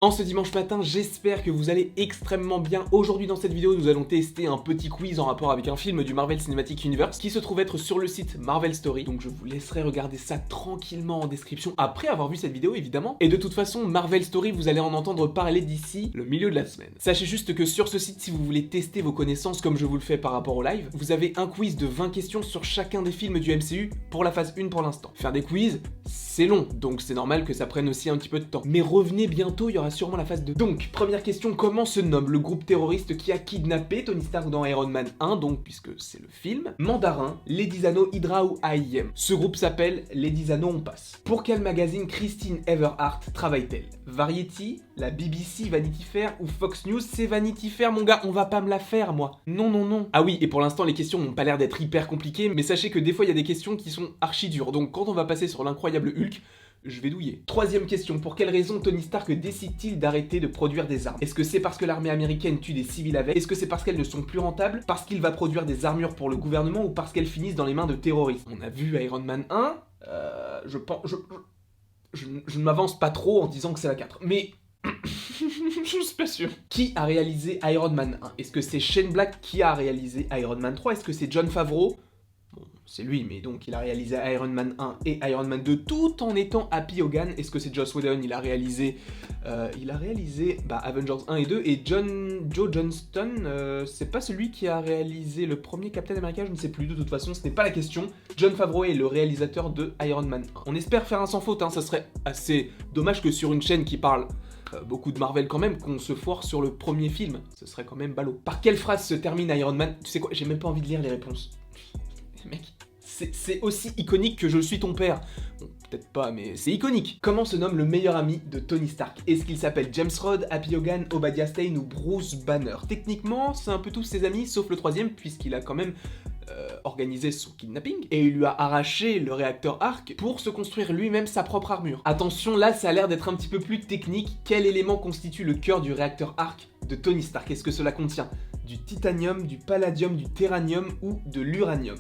En ce dimanche matin, j'espère que vous allez extrêmement bien. Aujourd'hui dans cette vidéo, nous allons tester un petit quiz en rapport avec un film du Marvel Cinematic Universe qui se trouve être sur le site Marvel Story. Donc je vous laisserai regarder ça tranquillement en description après avoir vu cette vidéo évidemment. Et de toute façon, Marvel Story, vous allez en entendre parler d'ici le milieu de la semaine. Sachez juste que sur ce site, si vous voulez tester vos connaissances comme je vous le fais par rapport au live, vous avez un quiz de 20 questions sur chacun des films du MCU pour la phase 1 pour l'instant. Faire des quiz, c'est long, donc c'est normal que ça prenne aussi un petit peu de temps. Mais revenez bientôt, il y aura sûrement la phase 2. Donc, première question, comment se nomme le groupe terroriste qui a kidnappé Tony Stark dans Iron Man 1, donc puisque c'est le film, Mandarin, Lady Zano, Hydra ou AIM. Ce groupe s'appelle Lady Zano, on passe. Pour quel magazine Christine Everhart travaille-t-elle? Variety, la BBC, Vanity Fair ou Fox News? C'est Vanity Fair mon gars, on va pas me la faire moi. Non, non, non. Ah oui, et pour l'instant les questions n'ont pas l'air d'être hyper compliquées, mais sachez que des fois il y a des questions qui sont archi dures, donc quand on va passer sur l'incroyable Hulk, je vais douiller. Troisième question, pour quelle raison Tony Stark décide-t-il d'arrêter de produire des armes? Est-ce que c'est parce que l'armée américaine tue des civils avec? Est-ce que c'est parce qu'elles ne sont plus rentables? Parce qu'il va produire des armures pour le gouvernement ou parce qu'elles finissent dans les mains de terroristes? On a vu Iron Man 1, je ne m'avance pas trop en disant que c'est la 4, mais je suis pas sûr. Qui a réalisé Iron Man 1? Est-ce que c'est Shane Black qui a réalisé Iron Man 3? Est-ce que c'est Jon Favreau? C'est lui, mais donc il a réalisé Iron Man 1 et Iron Man 2 tout en étant Happy Hogan. Est-ce que c'est Joss Whedon? Il a réalisé Avengers 1 et 2. Et Joe Johnston, c'est pas celui qui a réalisé le premier Captain America, je ne sais plus, de toute façon, ce n'est pas la question. Jon Favreau est le réalisateur de Iron Man 1. On espère faire un sans faute, hein, ça serait assez dommage que sur une chaîne qui parle beaucoup de Marvel quand même, qu'on se foire sur le premier film. Ce serait quand même ballot. Par quelle phrase se termine Iron Man? Tu sais quoi, j'ai même pas envie de lire les réponses. Mec, c'est aussi iconique que je suis ton père. Bon, peut-être pas, mais c'est iconique. Comment se nomme le meilleur ami de Tony Stark? Est-ce qu'il s'appelle James Rhodes, Happy Hogan, Obadiah Stane ou Bruce Banner? Techniquement, c'est un peu tous ses amis, sauf le troisième, puisqu'il a quand même organisé son kidnapping, et il lui a arraché le réacteur Arc pour se construire lui-même sa propre armure. Attention, là, ça a l'air d'être un petit peu plus technique. Quel élément constitue le cœur du réacteur Arc de Tony Stark? Est-ce que cela contient du titanium, du palladium, du terranium ou de l'uranium?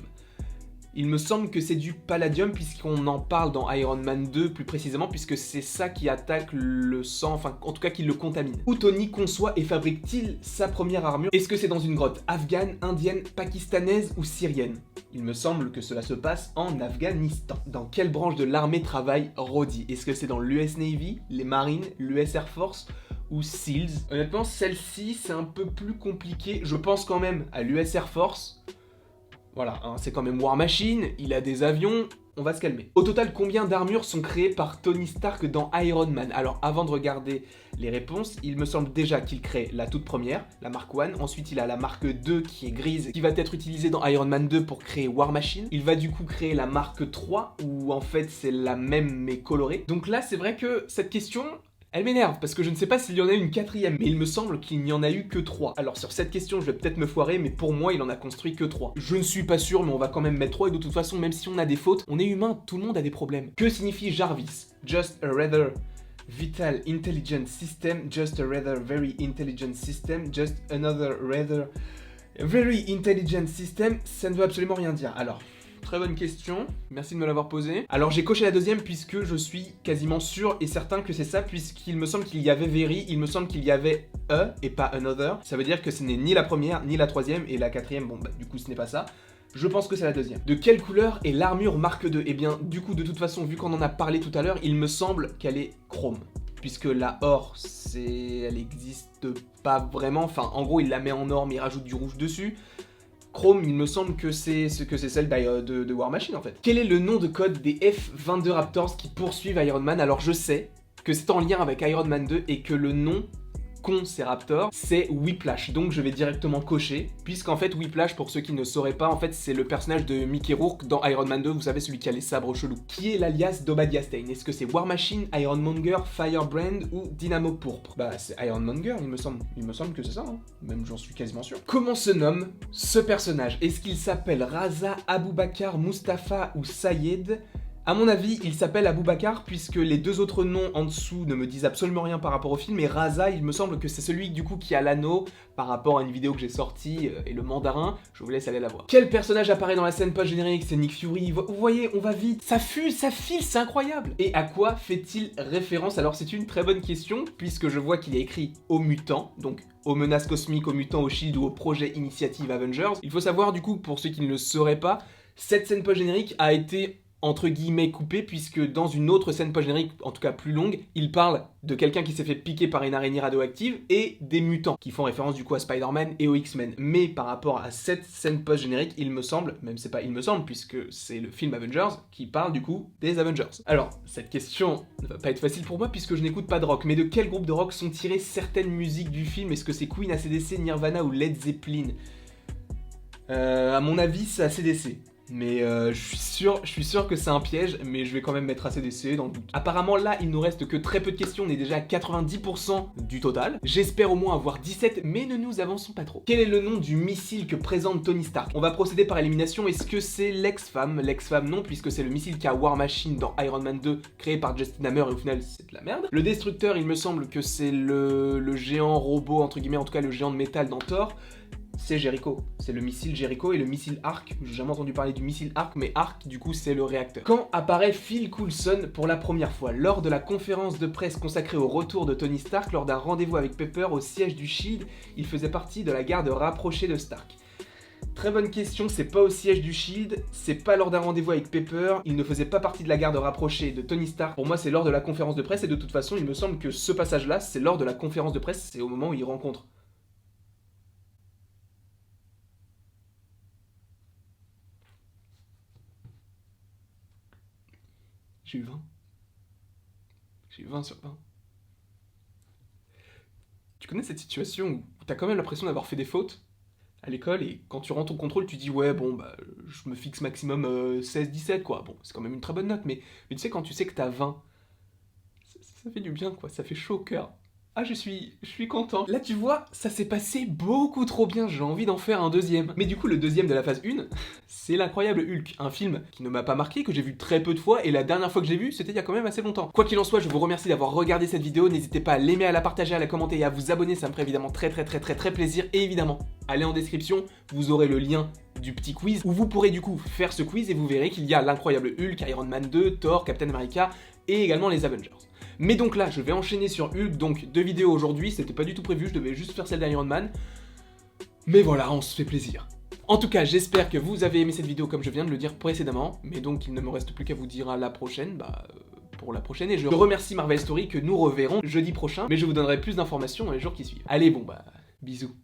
Il me semble que c'est du palladium puisqu'on en parle dans Iron Man 2 plus précisément, puisque c'est ça qui attaque le sang, enfin en tout cas qui le contamine. Où Tony conçoit et fabrique-t-il sa première armure? Est-ce que c'est dans une grotte afghane, indienne, pakistanaise ou syrienne? Il me semble que cela se passe en Afghanistan. Dans quelle branche de l'armée travaille Rhodey? Est-ce que c'est dans l'US Navy, les Marines, l'US Air Force ou SEALs? Honnêtement, celle-ci c'est un peu plus compliqué. Je pense quand même à l'US Air Force. Voilà, hein, c'est quand même War Machine, il a des avions, on va se calmer. Au total, combien d'armures sont créées par Tony Stark dans Iron Man? Alors avant de regarder les réponses, il me semble déjà qu'il crée la toute première, la Mark 1, ensuite il a la Mark 2 qui est grise, qui va être utilisée dans Iron Man 2 pour créer War Machine. Il va du coup créer la Mark 3, où en fait c'est la même mais colorée. Donc là c'est vrai que cette question, elle m'énerve, parce que je ne sais pas s'il y en a eu une quatrième, mais il me semble qu'il n'y en a eu que 3. Alors sur cette question, je vais peut-être me foirer, mais pour moi, il en a construit que 3. Je ne suis pas sûr, mais on va quand même mettre 3, et de toute façon, même si on a des fautes, on est humain, tout le monde a des problèmes. Que signifie Jarvis? Just a rather vital intelligent system, just a rather very intelligent system, just another rather very intelligent system, ça ne veut absolument rien dire. Alors, très bonne question, merci de me l'avoir posée. Alors j'ai coché la deuxième puisque je suis quasiment sûr et certain que c'est ça, puisqu'il me semble qu'il y avait very, il me semble qu'il y avait a et pas another. Ça veut dire que ce n'est ni la première, ni la troisième, et la quatrième, bon bah du coup ce n'est pas ça. Je pense que c'est la deuxième. De quelle couleur est l'armure Mark 2? Eh bien du coup de toute façon, vu qu'on en a parlé tout à l'heure, il me semble qu'elle est chrome. Puisque la or, elle existe pas vraiment, enfin en gros il la met en or mais il rajoute du rouge dessus. Chrome, il me semble que c'est celle de War Machine en fait. Quel est le nom de code des F-22 Raptors qui poursuivent Iron Man? Alors je sais que c'est en lien avec Iron Man 2 et que le nom qu'ont ces Raptors, c'est Whiplash. Donc je vais directement cocher, puisqu'en fait Whiplash, pour ceux qui ne sauraient pas, en fait c'est le personnage de Mickey Rourke dans Iron Man 2, vous savez, celui qui a les sabres chelous. Qui est l'alias d'Obadiah Stane? Est-ce que c'est War Machine, Ironmonger, Firebrand ou Dynamo Pourpre? Bah c'est Ironmonger, il me semble que c'est ça, hein. Même j'en suis quasiment sûr. Comment se nomme ce personnage? Est-ce qu'il s'appelle Raza, Aboubakar, Mustafa ou Sayed? À mon avis, il s'appelle Aboubacar puisque les deux autres noms en dessous ne me disent absolument rien par rapport au film, et Raza, il me semble que c'est celui du coup qui a l'anneau par rapport à une vidéo que j'ai sortie, et le mandarin, je vous laisse aller la voir. Quel personnage apparaît dans la scène post-générique? C'est Nick Fury, vous voyez, on va vite, ça fuse, ça file, c'est incroyable. Et à quoi fait-il référence? Alors c'est une très bonne question, puisque je vois qu'il est écrit aux mutants, donc aux menaces cosmiques, aux mutants, au Shield ou au projet Initiative Avengers. Il faut savoir du coup, pour ceux qui ne le sauraient pas, cette scène post-générique a été entre guillemets coupé, puisque dans une autre scène post-générique, en tout cas plus longue, il parle de quelqu'un qui s'est fait piquer par une araignée radioactive et des mutants, qui font référence du coup à Spider-Man et aux X-Men. Mais par rapport à cette scène post-générique, il me semble, même c'est pas il me semble, puisque c'est le film Avengers qui parle du coup des Avengers. Alors, cette question ne va pas être facile pour moi puisque je n'écoute pas de rock, mais de quel groupe de rock sont tirées certaines musiques du film? Est-ce que c'est Queen, AC/DC, Nirvana ou Led Zeppelin? À mon avis, c'est AC/DC. Mais je suis sûr que c'est un piège, mais je vais quand même mettre AC/DC dans le doute. Apparemment là, il nous reste que très peu de questions, on est déjà à 90% du total. J'espère au moins avoir 17, mais ne nous avançons pas trop. Quel est le nom du missile que présente Tony Stark? On va procéder par élimination. Est-ce que c'est l'ex-femme? L'ex-femme non, puisque c'est le missile qu'a War Machine dans Iron Man 2, créé par Justin Hammer, et au final c'est de la merde. Le destructeur, il me semble que c'est le géant robot, entre guillemets, en tout cas le géant de métal dans Thor. C'est Jericho, c'est le missile Jericho et le missile Arc. J'ai jamais entendu parler du missile Arc, mais Arc du coup c'est le réacteur. Quand apparaît Phil Coulson pour la première fois? Lors de la conférence de presse consacrée au retour de Tony Stark lors d'un rendez-vous avec Pepper au siège du Shield, il faisait partie de la garde rapprochée de Stark. Très bonne question, c'est pas au siège du Shield, c'est pas lors d'un rendez-vous avec Pepper, il ne faisait pas partie de la garde rapprochée de Tony Stark. Pour moi c'est lors de la conférence de presse, et de toute façon il me semble que ce passage-là, c'est lors de la conférence de presse, c'est au moment où il rencontre. J'ai eu 20. J'ai eu 20 sur 20. Tu connais cette situation où t'as quand même l'impression d'avoir fait des fautes à l'école, et quand tu rends ton contrôle, tu dis ouais bon bah je me fixe maximum 16-17 quoi. Bon, c'est quand même une très bonne note, mais tu sais quand tu sais que t'as 20, ça fait du bien quoi, ça fait chaud au cœur. Ah, je suis content. Là, tu vois, ça s'est passé beaucoup trop bien, j'ai envie d'en faire un deuxième. Mais du coup, le deuxième de la phase 1, c'est l'incroyable Hulk, un film qui ne m'a pas marqué, que j'ai vu très peu de fois, et la dernière fois que j'ai vu, c'était il y a quand même assez longtemps. Quoi qu'il en soit, je vous remercie d'avoir regardé cette vidéo, n'hésitez pas à l'aimer, à la partager, à la commenter et à vous abonner, ça me ferait évidemment très plaisir, et évidemment, allez en description, vous aurez le lien du petit quiz, où vous pourrez du coup faire ce quiz, et vous verrez qu'il y a l'incroyable Hulk, Iron Man 2, Thor, Captain America, et également les Avengers. Mais donc là, je vais enchaîner sur Hulk, donc 2 vidéos aujourd'hui, c'était pas du tout prévu, je devais juste faire celle d'Iron Man. Mais voilà, on se fait plaisir. En tout cas, j'espère que vous avez aimé cette vidéo comme je viens de le dire précédemment, mais donc il ne me reste plus qu'à vous dire à la prochaine, pour la prochaine, et je remercie Marvel Story que nous reverrons jeudi prochain, mais je vous donnerai plus d'informations dans les jours qui suivent. Allez, bon bisous.